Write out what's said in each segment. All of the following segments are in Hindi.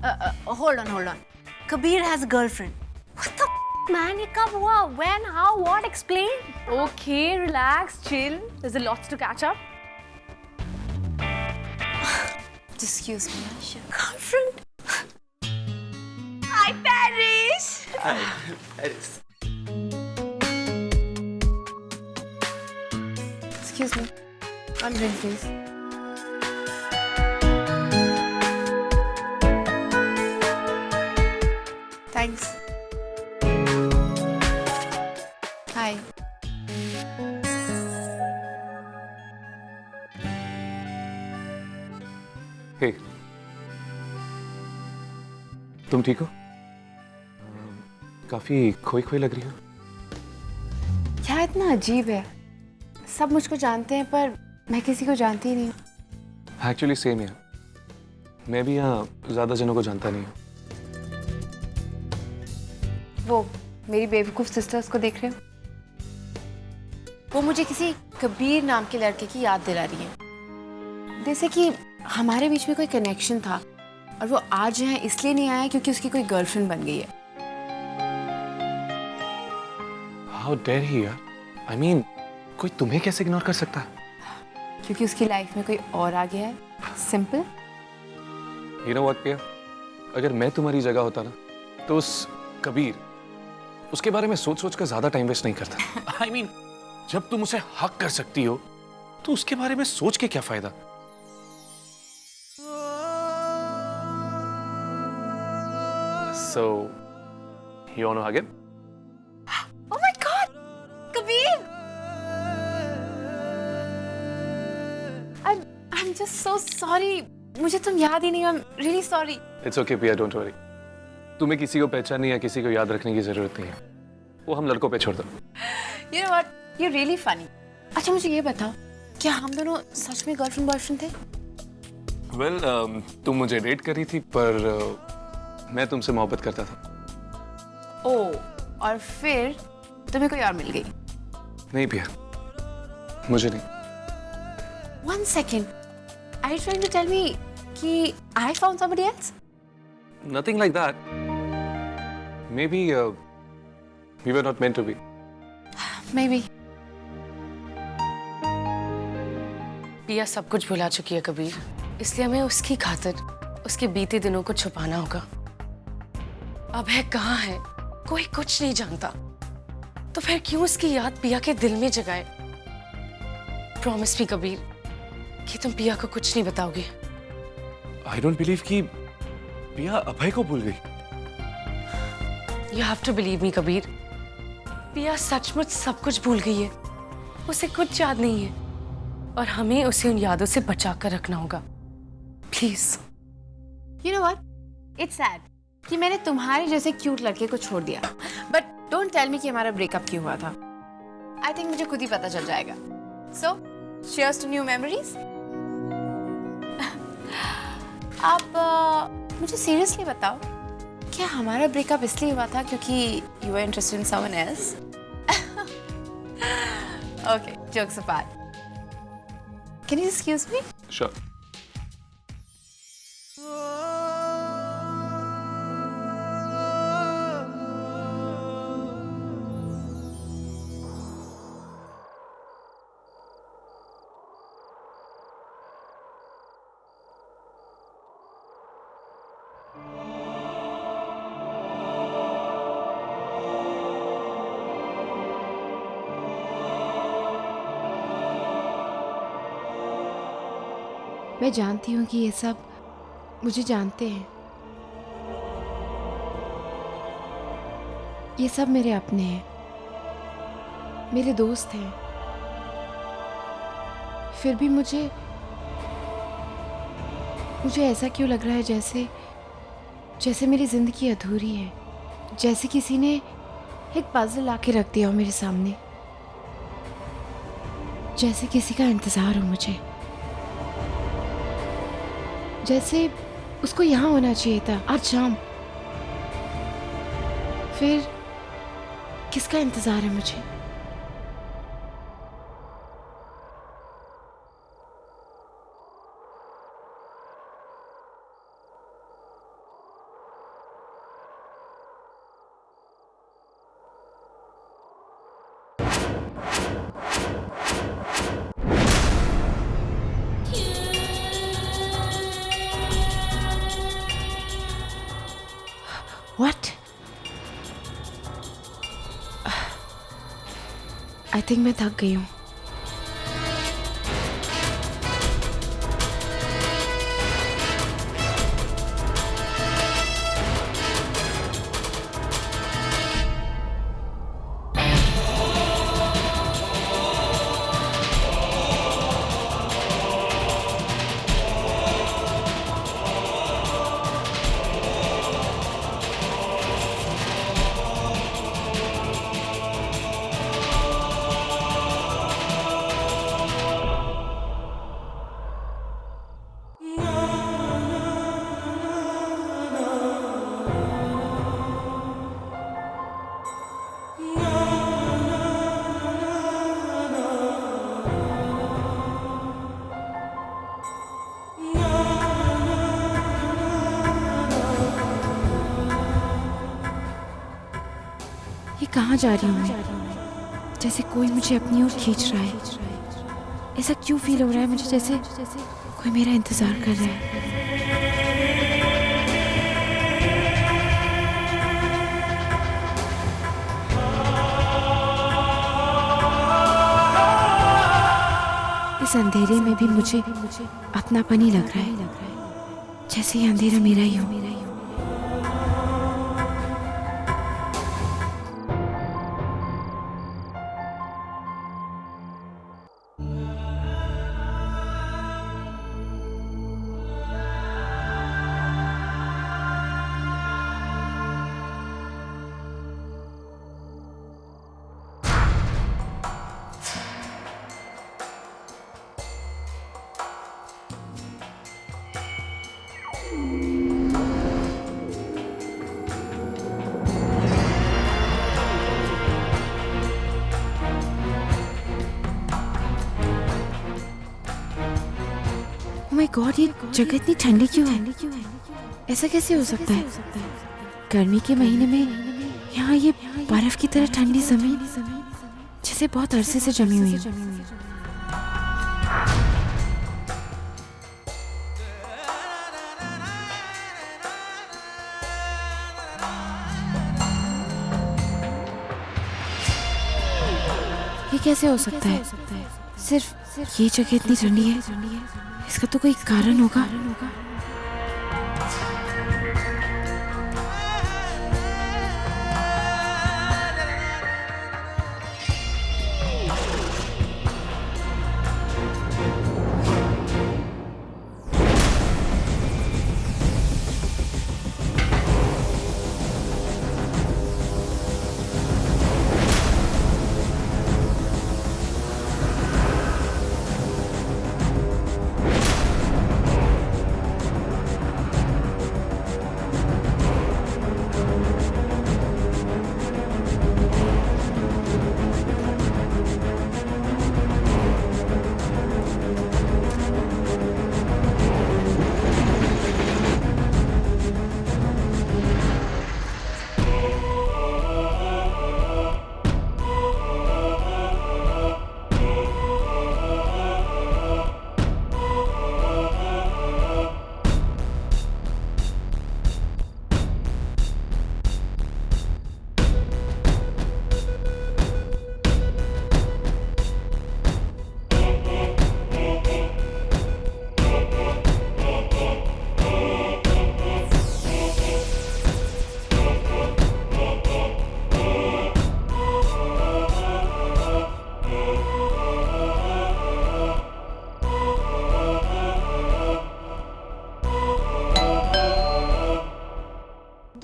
hold on. Kabir has a girlfriend. What the man? ये कब हुआ? When? How? What? Explain. Okay, relax, chill. There's a lot to catch up. Excuse me, Aisha. Girlfriend? Hi, Paris. Hi, Paris. Excuse me. One drink, please. Thanks. Hi. Hey, तुम ठीक हो? काफी खोई लग रही हो। क्या इतना अजीब है? सब मुझको जानते हैं पर मैं किसी को जानती ही नहीं हूँ। एक्चुअली सेम है। मैं भी यहाँ ज्यादा जनों को जानता नहीं हूँ। वो मेरी बेवकूफ सिस्टर्स को देख रहे हो? वो मुझे किसी कबीर नाम के लड़के की याद दिला रही है, जैसे कि हमारे बीच में कोई कनेक्शन था और वो आज यहाँ इसलिए नहीं आया क्योंकि उसकी कोई गर्लफ्रेंड बन गई है। How dare he यार? I mean, कोई तुम्हें कैसे इग्नोर कर सकता है? क्योंकि उसकी लाइफ में कोई और आ गया है। सिंपल। You know what, पिया? अगर मैं तुम्हारी जगह होता ना, तो उस कबीर, उसके बारे में सोच कर ज्यादा टाइम वेस्ट नहीं करता। I mean, जब तुम उसे हक कर सकती हो, तो उसके बारे में सोच के क्या फायदा? So, you wanna hug him? Oh my God, Kabir! I'm just so sorry. मुझे तुम याद ही नहीं। I'm really sorry. It's okay, पिया, don't worry. तुम्हें किसी को पहचानने या किसी को याद रखने की जरूरत नहीं है। वो हम लड़कों पे छोड़ दो। You know what? You're really funny. अच्छा मुझे ये बताओ, क्या हम दोनों सच में गर्लफ्रेंड बॉयफ्रेंड थे? Well, तुम मुझे डेट करी थी, पर मैं तुमसे मोहब्बत करता था। ओह, और फिर तुम्हें कोई और मिल गई? नहीं पिया, मुझे नहीं। One second. Are you trying to tell me कि I found somebody else? Nothing like that. Maybe we were not meant to be. Maybe. पिया सब कुछ भुला चुकी है कबीर, इसलिए हमें उसकी खातिर उसके बीते दिनों को छुपाना होगा। अब है कहाँ है, कोई कुछ नहीं जानता, तो फिर क्यों उसकी याद पिया के दिल में जगाए? प्रॉमिस भी कबीर कि तुम पिया को कुछ नहीं बताओगे। I don't believe कि पिया अभय को भूल गई। You have to believe me Kabir, पिया सचमुच सब कुछ भूल गई है। उसे कुछ याद नहीं है और हमें उसे उन यादों से बचा कर रखना होगा। Please. You know what? It's sad कि मैंने तुम्हारे जैसे क्यूट लड़के को छोड़ दिया। But don't tell me कि हमारा ब्रेकअप क्यों हुआ था। I think मुझे खुद ही पता चल जाएगा। So, cheers to new memories. अब मुझे सीरियसली बताओ, क्या हमारा ब्रेकअप इसलिए हुआ था क्योंकि you were interested in someone else? Okay, jokes apart. Can you excuse me? Sure. मैं जानती हूँ कि ये सब मुझे जानते हैं। ये सब मेरे अपने हैं, मेरे दोस्त हैं। फिर भी मुझे ऐसा क्यों लग रहा है जैसे मेरी जिंदगी अधूरी है, जैसे किसी ने एक पजल लाके रख दिया हो मेरे सामने, जैसे किसी का इंतजार हो मुझे, जैसे उसको यहाँ होना चाहिए था आज शाम। फिर किसका इंतजार है मुझे? What? I think मैं थक गई हूँ. ये कहाँ जा रही हूँ मैं? जैसे कोई मुझे अपनी ओर खींच रहा है. ऐसा क्यों फील हो रहा है मुझे, जैसे कोई मेरा इंतजार कर रहा है. इस अंधेरे में भी मुझे अपनापन ही लग रहा है, जैसे ये अंधेरा मेरा ही हो. माय गॉड, ये जगह इतनी ठंडी क्यों है? ऐसा कैसे हो सकता है? गर्मी के महीने में यहाँ ये बर्फ की तरह ठंडी जमीन जैसे बहुत अरसे से जमी हुई है. ये कैसे हो सकता है? सिर्फ ये जगह इतनी ठंडी है, इसका तो कोई कारण होगा.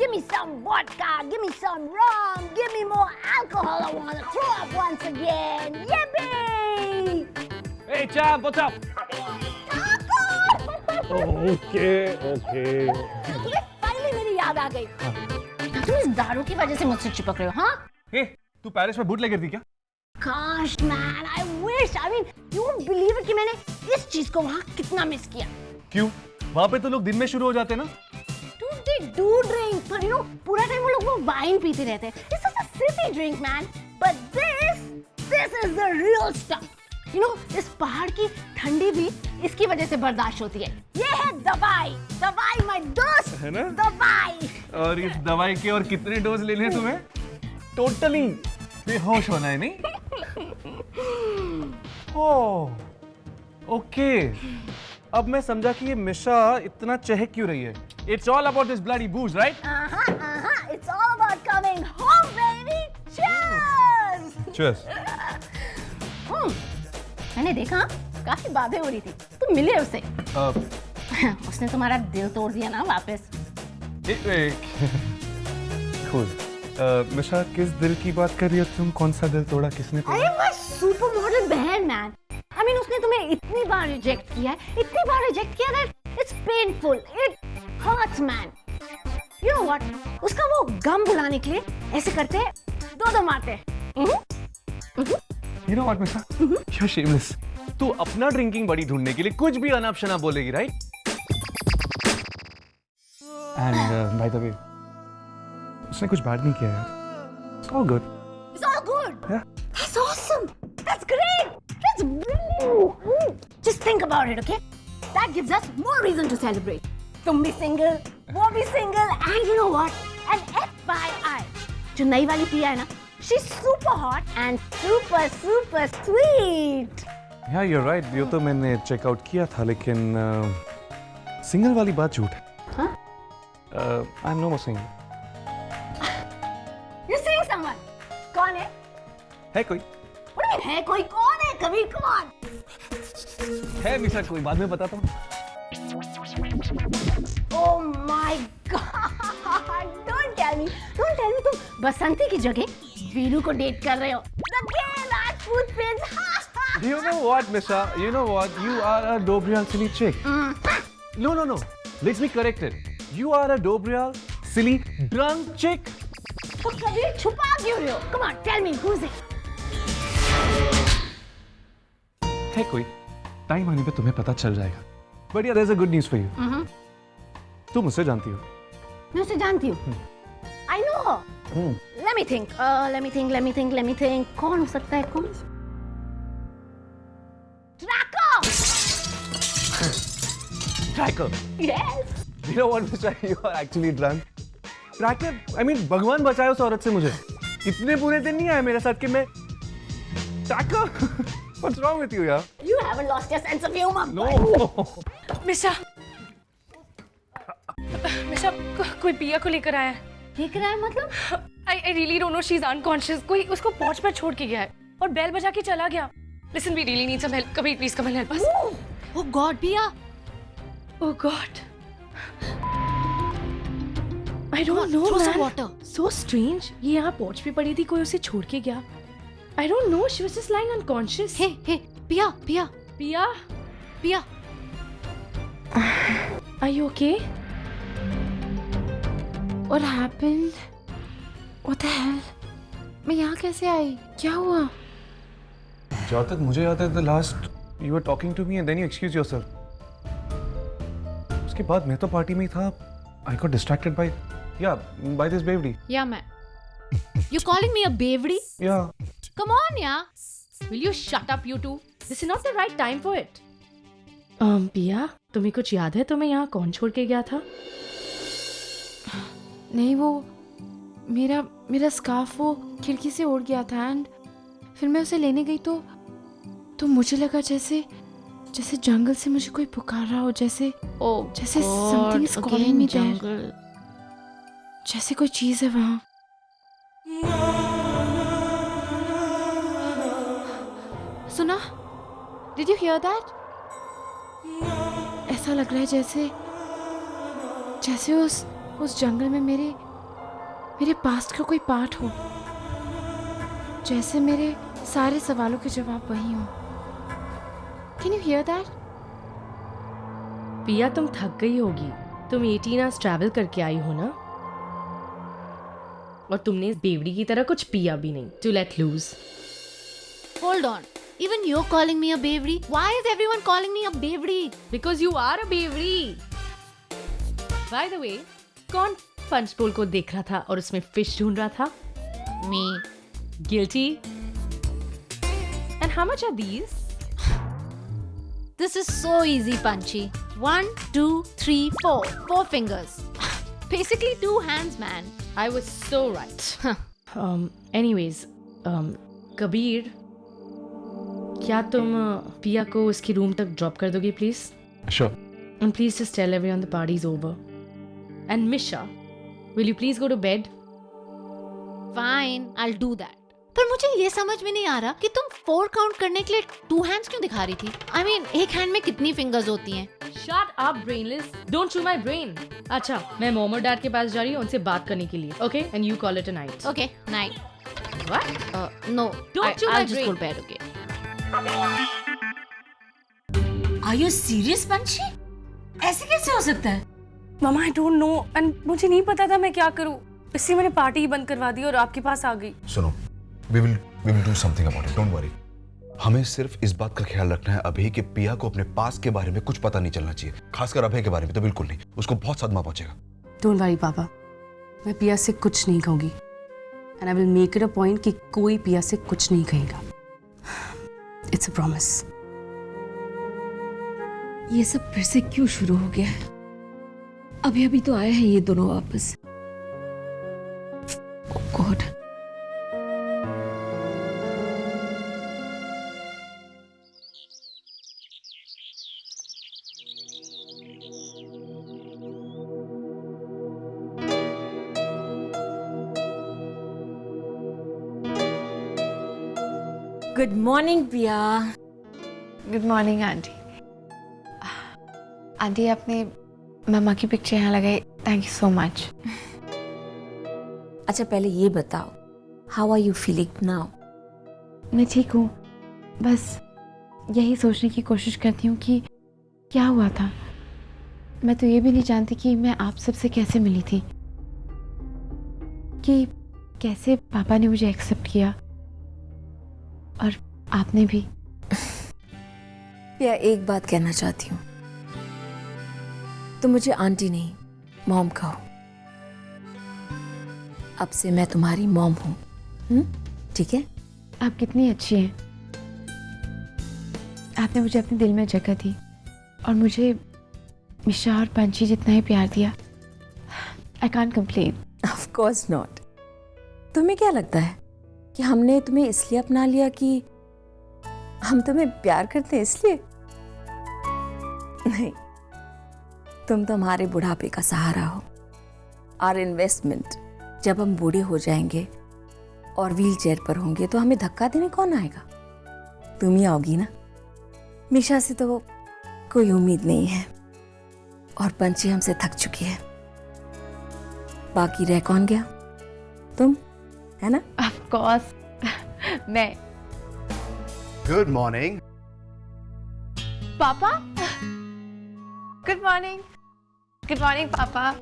Give me some vodka, give me some rum, give me more alcohol. I want to throw up once again. Yippee! Hey champ, what's up? Okay. Finally मेरी याद आ गई. तुम इस दारू की वजह से मुझसे चिपक रहे हो, हाँ? Hey, तू पेरिस में बूट लेकर थी क्या? Gosh man, I wish. I mean, you won't believe it कि मैंने इस चीज को वहाँ कितना मिस किया. क्यों? वहाँ पे तो लोग दिन में शुरू हो जाते हैं ना? They do drink, but you know, पूरा टाइम वो लोग वो वाइन पीते रहते हैं. It's such a silly drink, man. But this is the real stuff. You know, इस पहाड़ की ठंडी भी इसकी वजह से बर्दाश्त होती है. ये है दवाई, my दोस्त. है ना? दवाई. और इस दवाई के और कितने डोज लेने हैं तुम्हें? टोटली बेहोश होना है नहीं? ओह, ओके। अब मैं समझा कि ये मिशा इतना चहक क्यों रही है। It's all about this bloody booze, right? It's all about coming home, baby. Cheers. Cheers. मैंने देखा काफी बातें हो रही थी, तुम मिले उसे। उसने तुम्हारा दिल तोड़ दिया ना वापस। Cool. मिशा, किस दिल की बात कर रही हो तुम? कौन सा दिल तोड़ा? किसने तोड़ा? अरे मैं सुपर मॉडल बहन मैन। I mean, उसने तुम्हें इतनी बार रिजेक्ट किया है, इतनी बार रिजेक्ट किया that it's painful, it hurts man. You know what? उसका वो गम भुलाने के लिए ऐसे करते हैं, दो मारते हैं। You know what, Misha? You're shameless. तू अपना ड्रिंकिंग बड़ी ढूंढने के लिए कुछ भी अनाप शनाप बोलेगी, right? And by the way, उसने कुछ बैड नहीं किया यार। It's all good. It's all good. Yeah. That's awesome. That's great. That's brilliant. Just think about it, okay? That gives us more reason to celebrate. तुम भी single, वो भी single, and you know what? And FYI, जो नई वाली पिया है ना, she's super hot and super super sweet. Yeah, you're right. ये तो मैंने चेकआउट किया था, लेकिन सिंगल वाली बात झूठ है। Huh? I'm no more single. You're seeing someone? कौन है? है कोई? What do you mean है कोई? कौन है? Kabir, come on. है मिशा कोई, बाद में बताता हूँ। Oh my God! Don't tell me तुम बसंती की जगह वीरू को डेट कर रहे हो। The gay Rajput prince. You know what, Misha? You know what? You are a Dobrial silly chick. No. Let's be corrected. You are a Dobrial silly drunk chick. तो कबीर छुपा क्यों रहे हो? Come on, tell me who's it? है कोई, टाइम आने पे तुम्हें पता चल जाएगा। But yeah, there's a good news for you. तुम मुझसे जानती हो। मैं उसे जानती हूँ। I know her. Let me think. कौन हो सकता है? कौन? Tracker. Yes. You know what, Misha? You are actually drunk. Tracker. I mean, भगवान बचाए उस औरत से मुझे। इतने बुरे दिन नहीं आए मेरे साथ कि मैं Tracker. What's wrong with you, यार? You haven't lost your sense of humor. No. मिशा कोई पिया को लेकर आया है। लेकर आया मतलब? I really don't know, she's unconscious. कोई उसको पहुंच पर छोड़ के गया है और बेल बजा के चला गया। Listen, we really need some help. Kabir, please come and help us. Oh God, पिया. Oh God. I don't know, Throw man. some water. So strange. ये यहाँ पहुंच पे पड़ी थी, कोई उसे छोड़ के गया। I don't know. She was just lying unconscious. Hey, पिया. Pia. Are you okay? What happened? What the hell? मैं यहाँ कैसे आई? क्या हुआ? जहाँ तक मुझे याद है, the last you were talking to me and then you excused yourself. उसके बाद मैं तो पार्टी में ही था. I got distracted by this baby. Yeah, man. You calling me a bavery? Yeah. Come on, yeah. Will you shut up, you two? This is not the right time for it. पिया, तुम्हें कुछ याद है तुम्हें यहाँ कौन छोड़ के गया था? नहीं, वो मेरा स्कार्फ वो खिड़की से उड़ गया था एंड फिर मैं उसे लेने गई तो मुझे लगा जैसे जंगल से मुझे कोई पुकार रहा हो, जैसे something is calling me there. जैसे कोई चीज है वहाँ। सुना? Did you hear that? ऐसा लग रहा है जैसे उस जंगल में मेरे पास्ट का कोई पार्ट हो, जैसे मेरे सारे सवालों के जवाब वही हो। Can you hear that? पिया, तुम थक गई होगी। तुम 18 आवर्स ट्रैवल करके आई हो ना, और तुमने बेवड़ी की तरह कुछ पिया भी नहीं। To let loose. Hold on. Even you're calling me a bavery? Why is everyone calling me a bavery? Because you are a bavery. By the way, कौन पंचपोल को देख रहा था और उसमें फिश ढूंढ रहा था? Me. Guilty. And how much are these? This is so easy, Punchy. 1, 2, 3, 4. 4 fingers. basically 2 hands, man. I was so right. Anyways, Kabir, क्या तुम पिया को उसकी रूम तक ड्रॉप कर दोगे please? Sure. And please just tell everyone the party's over. And Misha, will you please go to bed? Fine, I'll do that. पर मुझे ये समझ में नहीं आ रहा कि तुम 4 काउंट करने के लिए 2 hands क्यों दिखा रही थी? I mean, एक हैंड में कितनी फिंगर्स होती हैं? Shut up, brainless. Don't chew my brain. अच्छा, मैं मॉम और डैड के पास जा रही हूँ उनसे बात करने के लिए. Okay, and you call it a night. Okay, night. What? No, Don't chew my I'll just brain. go to bed, okay? Are you serious, पंछी? ऐसे कैसे हो सकता है? Mama, I don't know. And मुझे नहीं पता था मैं क्या करूँ. इसलिए मैंने पार्टी ही बंद करवा दी और आपके पास आ गई. सुनो, we will do something about it. Don't worry. हमें सिर्फ इस बात का ख्याल रखना है अभी कि पिया को अपने पास के बारे में कुछ पता नहीं चलना चाहिए. खासकर अभय के बारे में तो बिल्कुल नहीं. उसको बहुत सदमा पहुंचेगा. Don't worry, पापा. मैं पिया से कुछ नहीं कहूँगी. And I will make it a point कि कोई पिया से कुछ नहीं कहेगा. It's a promise. ये सब फिर से क्यों शुरू हो गया है? अभी अभी तो आए हैं ये दोनों वापस. Oh God. Good morning, पिया. Good morning aunty. आंटी आपने मम्मा की पिक्चर यहाँ लगाई. Thank you so much. अच्छा पहले ये बताओ, how are you feeling now? मैं ठीक हूँ. बस यही सोचने की कोशिश करती हूँ कि क्या हुआ था. मैं तो ये भी नहीं जानती कि मैं आप सबसे कैसे मिली थी, कि कैसे पापा ने मुझे एक्सेप्ट किया और आपने भी. पिया एक बात कहना चाहती हूँ. तुम मुझे आंटी नहीं मॉम कहो. अब से मैं तुम्हारी मॉम हूँ. ठीक है? आप कितनी अच्छी हैं. आपने मुझे अपने दिल में जगह दी और मुझे मिशा और पंछी जितना ही प्यार दिया. I can't complain. Of course not. तुम्हें क्या लगता है कि हमने तुम्हें इसलिए अपना लिया कि हम तुम्हें प्यार करते हैं इसलिए? नहीं, तुम तो हमारे बुढ़ापे का सहारा हो. और इन्वेस्टमेंट. जब हम बूढ़े हो जाएंगे और व्हील चेयर पर होंगे तो हमें धक्का देने कौन आएगा? तुम ही आओगी ना. मिशा से तो कोई उम्मीद नहीं है और पंछी हमसे थक चुकी है. बाकी रह कौन गया? तुम, है ना? Of course. मैं. Good morning. पापा. Good morning. गुड मॉर्निंग पापा.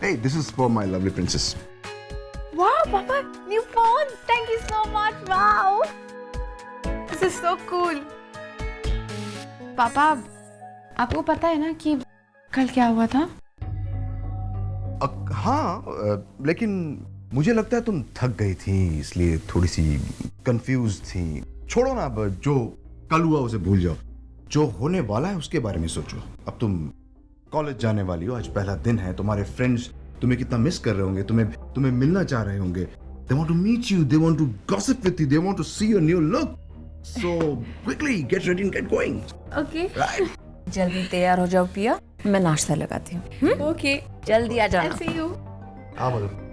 Hey, this is for my lovely princess. Wow, Papa, new phone. Thank you so much. Wow. This is so cool. पापा, आपको पता है ना कि कल क्या हुआ था? हाँ, लेकिन मुझे लगता है तुम थक गई थी इसलिए थोड़ी सी कंफ्यूज थी. छोड़ो ना, अब जो कल हुआ उसे भूल जाओ. जो होने वाला है उसके बारे में सोचो. अब तुम कॉलेज जाने वाली हो. आज पहला दिन है. तुम्हारे फ्रेंड्स तुम्हें कितना मिस कर रहे होंगे. तुम्हें मिलना चाह रहे होंगे. They want to meet you. They want to gossip with you. They want to see your new look. So quickly get ready and get going. Okay. Right. जल्दी तैयार हो जाओ पिया. मैं नाश्ता लगाती हूँ. Okay. जल्दी आ जाना. I'll see you. हाँ मधु.